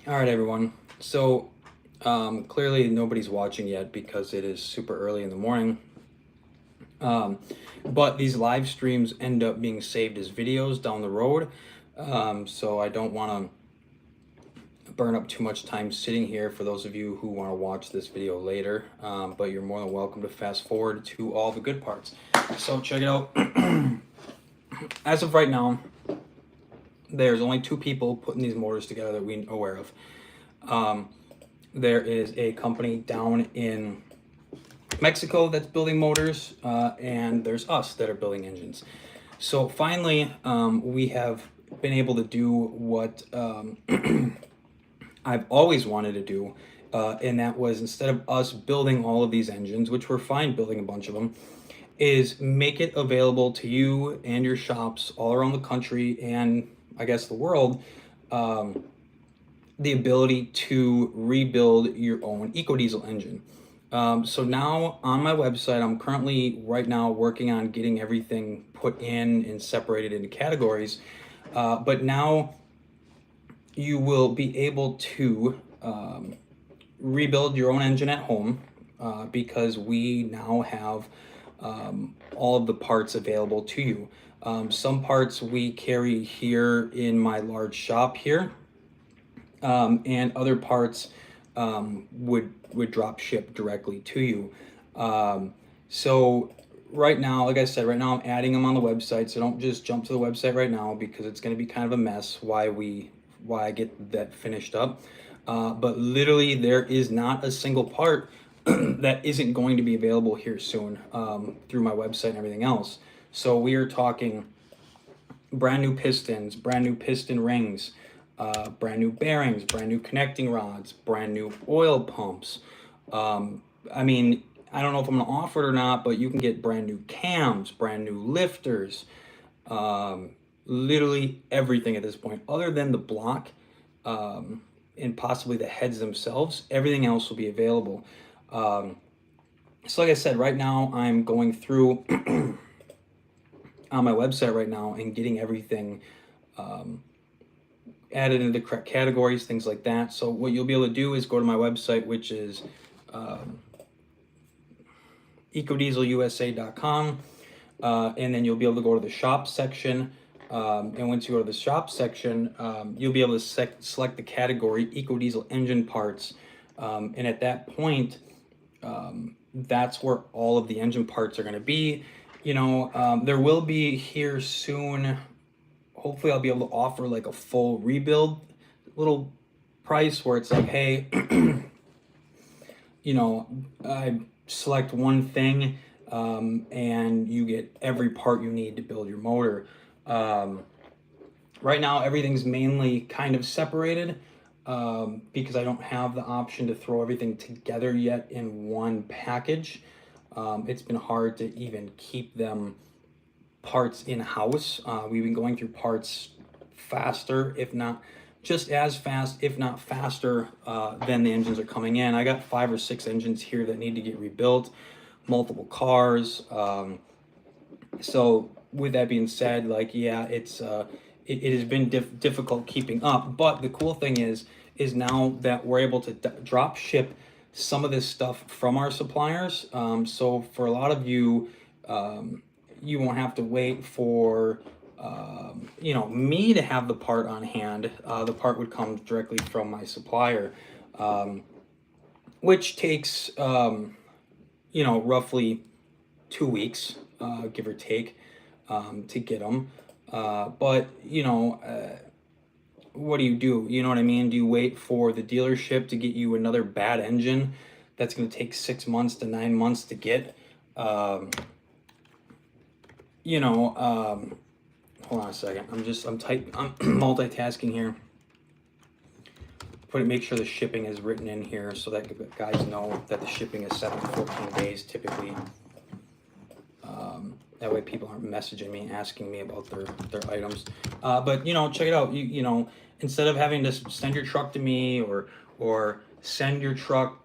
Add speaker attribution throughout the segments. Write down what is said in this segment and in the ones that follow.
Speaker 1: All right, everyone. So clearly nobody's watching yet because it is super early in the morning. But these live streams end up being saved as videos down the road. So I don't want to burn up too much time sitting here for those of you who want to watch this video later. But you're more than welcome to fast forward to all the good parts. So check it out. As of right now, there's only two people putting these motors together that we're aware of. There is a company down in Mexico that's building motors, and there's us that are building engines. So finally, we have been able to do what I've always wanted to do, and that was, instead of us building all of these engines, which we're fine building a bunch of them, is make it available to you and your shops all around the country and I guess the world, the ability to rebuild your own Ecodiesel engine. So now on my website, I'm currently right now working on getting everything put in and separated into categories. But now you will be able to rebuild your own engine at home, because we now have all of the parts available to you. Some parts we carry here in my large shop here, and other parts would drop ship directly to you. So right now, like I said, right now I'm adding them on the website. So don't just jump to the website right now because it's going to be kind of a mess why I get that finished up. But literally there is not a single part that isn't going to be available here soon, through my website and everything else. So we are talking brand new pistons, brand new piston rings, brand new bearings, brand new connecting rods, brand new oil pumps. I mean, I don't know if I'm gonna offer it or not, but you can get brand new cams, brand new lifters, literally everything at this point, other than the block, and possibly the heads themselves. Everything else will be available. So like I said, right now I'm going through on my website right now and getting everything added into the correct categories, things like that. So what you'll be able to do is go to my website, which is ecodieselusa.com, and then you'll be able to go to the shop section. And once you go to the shop section, you'll be able to select the category Ecodiesel engine parts. And at that point, that's where all of the engine parts are going to be. There will be here soon, hopefully I'll be able to offer like a full rebuild little price where it's like, hey, I select one thing, and you get every part you need to build your motor. Right now everything's mainly kind of separated, because I don't have the option to throw everything together yet in one package. It's been hard to even keep them parts in-house. We've been going through parts faster, if not just as fast, if not faster, than the engines are coming in. I got 5 or 6 engines here that need to get rebuilt, multiple cars. So with that being said, like, yeah, it has been difficult keeping up. But the cool thing is now that we're able to drop ship some of this stuff from our suppliers. So for a lot of you, you won't have to wait for me to have the part on hand. The part would come directly from my supplier, which takes roughly 2 weeks, give or take, to get them. But what do? You know what I mean? Do you wait for the dealership to get you another bad engine that's going to take 6 months to 9 months to get? Hold on a second. I'm multitasking here. Make sure the shipping is written in here so that guys know that the shipping is 7 to 14 days typically. That way people aren't messaging me asking me about their items. But check it out. Instead of having to send your truck to me or send your truck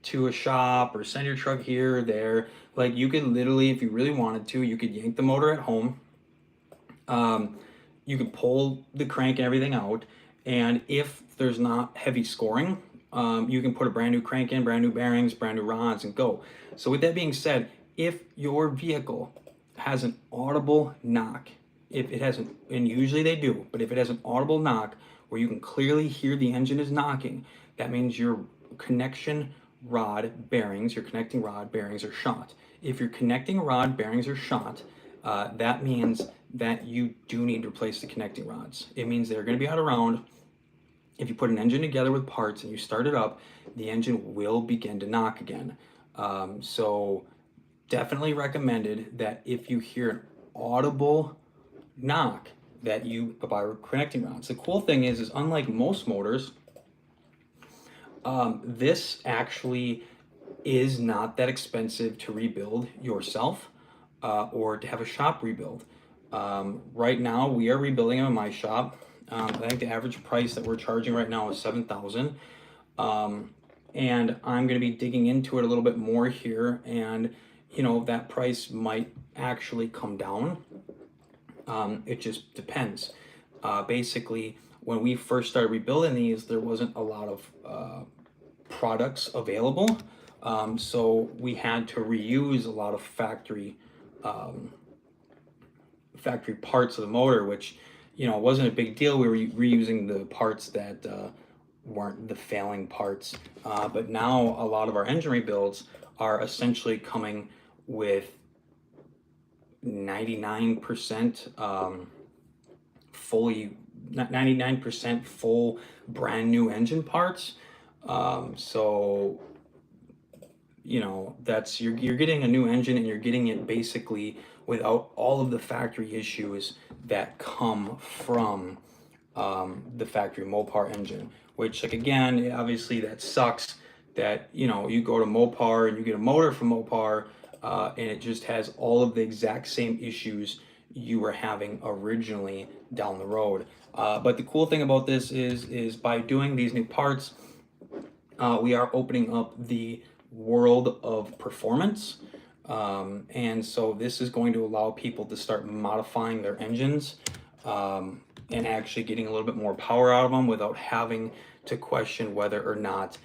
Speaker 1: to a shop or send your truck here or there, like, you could literally, if you really wanted to, you could yank the motor at home. You could pull the crank and everything out, And if there's not heavy scoring, you can put a brand new crank in, brand new bearings, brand new rods, and go. So with that being said, if your vehicle has an audible knock, if it hasn't, and usually they do, but if it has an audible knock where you can clearly hear the engine is knocking, that means your connection rod bearings, your connecting rod bearings are shot. If your connecting rod bearings are shot, that means that you do need to replace the connecting rods. It means they're going to be out of round. If you put an engine together with parts and you start it up, the engine will begin to knock again. So definitely recommended that if you hear an audible knock, that you buy connecting rods. The cool thing is unlike most motors, this actually is not that expensive to rebuild yourself, or to have a shop rebuild. Right now, we are rebuilding them in my shop. I think the average price that we're charging right now is $7,000. And I'm going to be digging into it a little bit more here, and that price might actually come down. It just depends. Basically, when we first started rebuilding these, there wasn't a lot of products available. So we had to reuse a lot of factory parts of the motor, which wasn't a big deal. We were reusing the parts that weren't the failing parts. But now a lot of our engine rebuilds are essentially coming with 99% fully 99% full brand new engine parts. So that's you're getting a new engine, and you're getting it basically without all of the factory issues that come from the factory Mopar engine. Which, like, again, obviously that sucks that you go to Mopar and you get a motor from Mopar, and it just has all of the exact same issues you were having originally down the road. But the cool thing about this is by doing these new parts, we are opening up the world of performance. And so this is going to allow people to start modifying their engines, and actually getting a little bit more power out of them without having to question whether or not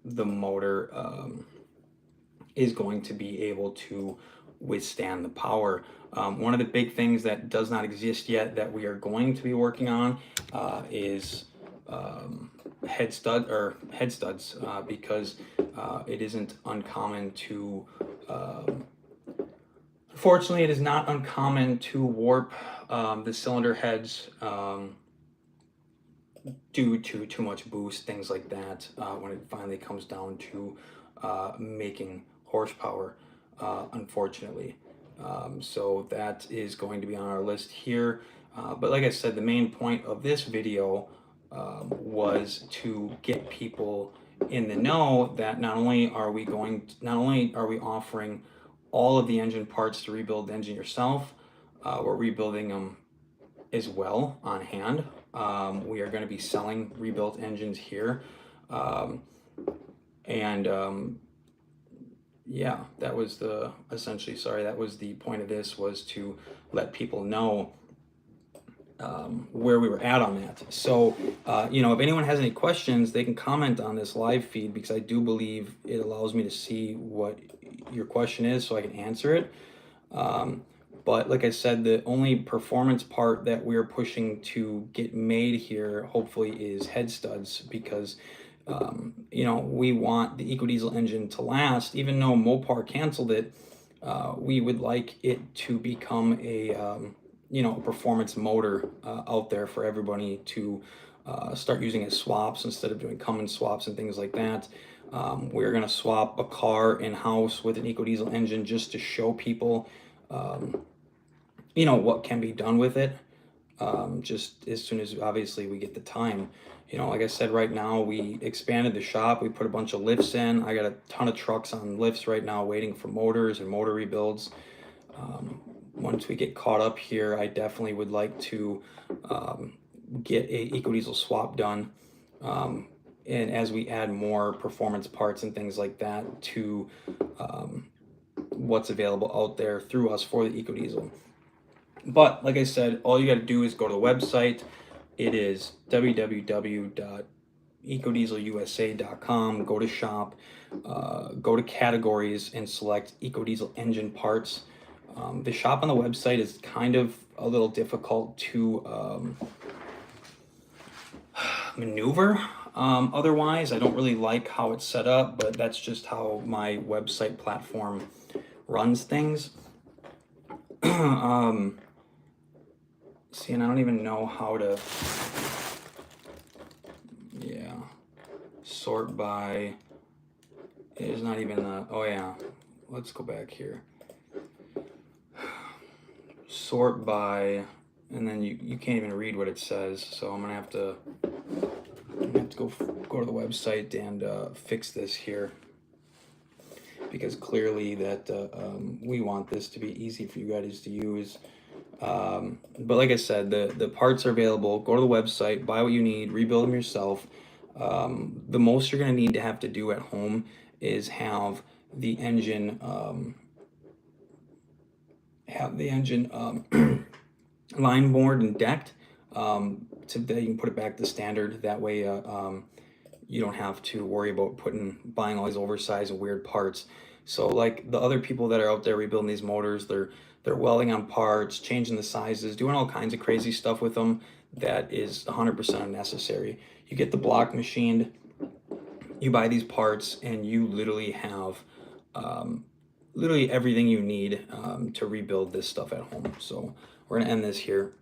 Speaker 1: the motor is going to be able to withstand the power. One of the big things that does not exist yet that we are going to be working on is head studs, because it isn't uncommon to fortunately, it is not uncommon to warp the cylinder heads due to too much boost, things like that, when it finally comes down to making horsepower, unfortunately. So that is going to be on our list here. But like I said, the main point of this video was to get people in the know that not only are we offering all of the engine parts to rebuild the engine yourself, we're rebuilding them as well on hand. We are going to be selling rebuilt engines here. Yeah, that was the point of this, was to let people know where we were at on that. So, if anyone has any questions, they can comment on this live feed, because I do believe it allows me to see what your question is so I can answer it. But like I said, the only performance part that we're pushing to get made here, hopefully, is head studs, because we want the Ecodiesel engine to last. Even though Mopar canceled it, we would like it to become a performance motor out there for everybody to start using as swaps instead of doing Cummins swaps and things like that. We're going to swap a car in-house with an Ecodiesel engine just to show people what can be done with it, just as soon as obviously we get the time. Like I said, right now we expanded the shop. We put a bunch of lifts in. I got a ton of trucks on lifts right now waiting for motors and motor rebuilds. Once we get caught up here, I definitely would like to get a Ecodiesel swap done, and as we add more performance parts and things like that to what's available out there through us for the Ecodiesel. But like I said, all you got to do is go to the website, it is www.ecodieselusa.com. Go to shop, go to categories, and select Ecodiesel engine parts. The shop on the website is kind of a little difficult to maneuver. Otherwise, I don't really like how it's set up, but that's just how my website platform runs things. See, and I don't even know how to, yeah, sort by, it's not even oh yeah, let's go back here. Sort by, and then you can't even read what it says, so I'm gonna have to go to the website and fix this here, because clearly that we want this to be easy for you guys to use. But like I said, the parts are available. Go to the website, buy what you need, rebuild them yourself. The most you're going to have to do at home is have the engine line board and decked, so that you can put it back to standard. That way you don't have to worry about buying all these oversized and weird parts. So like the other people that are out there rebuilding these motors, they're welding on parts, changing the sizes, doing all kinds of crazy stuff with them that is 100% unnecessary. You get the block machined, you buy these parts, and you literally have literally everything you need to rebuild this stuff at home. So we're gonna end this here.